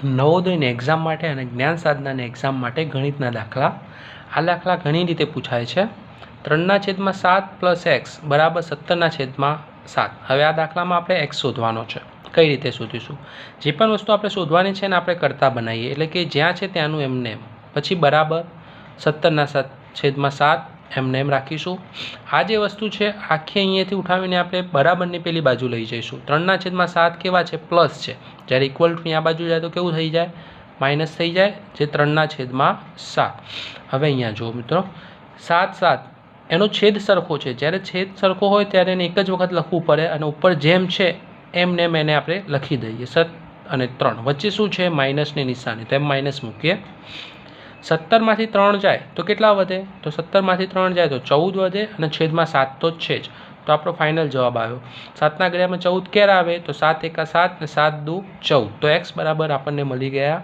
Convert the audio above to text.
નવોદયની exam માટે અને જ્ઞાન સાધનાની એક્ઝામ માટે ગણિતના દાખલા. આ દાખલા ઘણી રીતે પૂછાય છે. 3/7 + x બરાબર 17/7. હવે આ દાખલામાં આપણે x શોધવાનો છે. કઈ રીતે શોધીશું? જે પણ વસ્તુ આપણે શોધવાની છે ને આપણે કરતા બનાવીએ, એટલે કે જ્યાં છે ત્યાંનું એમને એમ, પછી બરાબર 17/7 એમને એમ રાખીશું. આ જે વસ્તુ છે આખી અહીંયાથી ઉઠાવીને આપણે બરાબરની પેલી બાજુ લઈ જઈશું. 3/7 કેવા છે? પ્લસ છે. જ્યારે ઇક્વલ ટુ આ બાજુ જાય તો કેવું થઈ જાય? માઇનસ થઈ જાય, જે 3/7. હવે અહીંયા જુઓ મિત્રો, 7 એનો છેદ સરખો છે. જ્યારે છેદ સરખો હોય ત્યારે એને એક જ વખત લખવું પડે અને ઉપર જેમ છે એમને એમ એને આપણે લખી દઈએ. 7 અને 3 વચ્ચે શું છે? માઇનસની નિશાની, તો એમ માઇનસ મૂકીએ. 17માંથી 3 જાય તો કેટલા વધે? તો 17માંથી 3 જાય તો 14 વધે અને છેદમાં 7 તો છે જ. તો આપણો ફાઇનલ જવાબ આવ્યો. 7ના ઘડિયામાં 14 ક્યારે આવે? તો 7 × 1 = 7 અને 7 × 2 = 14. તો x બરાબર આપણને મળી ગયા